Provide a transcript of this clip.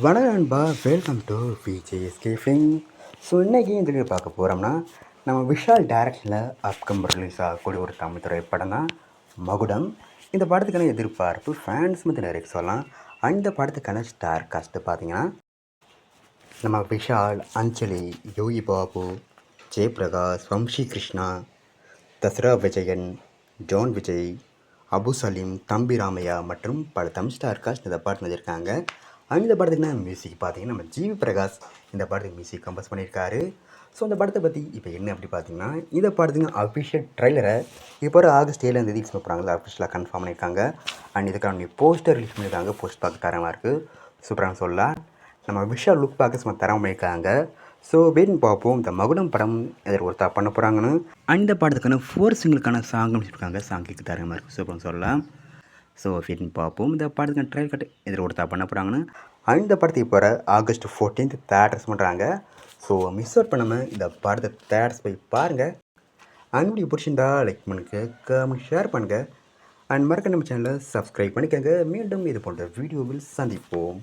வணக்கம் நண்பா, welcome to VJSK film. So இன்றைக்கி இந்த வீடியோ பார்க்க போகிறோம்னா, நம்ம விஷால் டைரக்ஷனில் அப்கம் ரிலீஸ் ஆகக்கூடிய ஒரு தமிழ் திரைப்படம் தான் மகுடம். இந்த படத்துக்கான எதிர்பார்ப்பு ஃபேன்ஸ் மத்தியில் நிறைய சொல்லலாம். அந்த படத்துக்கான ஸ்டார் காஸ்ட்டு பார்த்தீங்கன்னா, நம்ம விஷால், அஞ்சலி, யோகி பாபு, ஜெயபிரகாஷ், வம்சி கிருஷ்ணா, தசரா விஜயன், ஜான் விஜய், அபு சலீம், தம்பி ராமையா மற்றும் பல தமிழ் ஸ்டார் காஸ்ட் இந்த படத்தில் வந்திருக்காங்க. அந்த படத்துக்குனா மியூசிக் பார்த்தீங்கன்னா நம்ம ஜிவி பிரகாஷ் இந்த படத்துக்கு மியூசிக் கம்போஸ் பண்ணியிருக்காரு. ஸோ இந்த படத்தை பற்றி இப்போ என்ன அப்படி பார்த்தீங்கன்னா, இந்த படத்துக்கு அஃபிஷியல் ட்ரெய்லரை இப்போ ஒரு ஆகஸ்ட் 7 ரிலீஸ் பண்ணுறாங்களா அஃபிஷியலாக கன்ஃபார்ம் பண்ணியிருக்காங்க. அண்ட் இதுக்கான போஸ்டர் ரிலீஸ் பண்ணியிருக்காங்க. போஸ்ட் பார்க்க தரமாக இருக்குது, சூப்பராக சொல்லலாம். நம்ம விஷால் லுக் பார்க்க சும்மா தரமாக பண்ணியிருக்காங்க. ஸோ வெயிட் பார்ப்போம் இந்த மகுடம் படம் எதில் ஒருத்தா பண்ண போகிறாங்கன்னு. அந்த படத்துக்கான 4 சிங்கிளுக்கான சாங் வச்சுருக்காங்க. சாங் கேட்க தரமாக இருக்குது, சூப்பராக சொல்லலாம். ஸோ வெயிட் பார்ப்போம் இந்த படத்துக்கான ட்ரையல் கட் எதில் ஒருத்தா பண்ண போகிறாங்கன்னு. அந்த படத்துக்கு போகிற ஆகஸ்ட் 14 தேட்டர்ஸ் பண்ணுறாங்க. ஸோ மிஸ் அவுட் பண்ணாமல் இந்த படத்தை தேட்டர்ஸ் போய் பாருங்கள். அண்ட் வீடியோ பிடிச்சிருந்தா லைக் பண்ணுங்கள், கமெண்ட் ஷேர் பண்ணுங்கள். அண்ட் மறக்க நம்ம சேனலை சப்ஸ்கிரைப் பண்ணிக்கோங்க. மீண்டும் இது போன்ற வீடியோவில் சந்திப்போம்.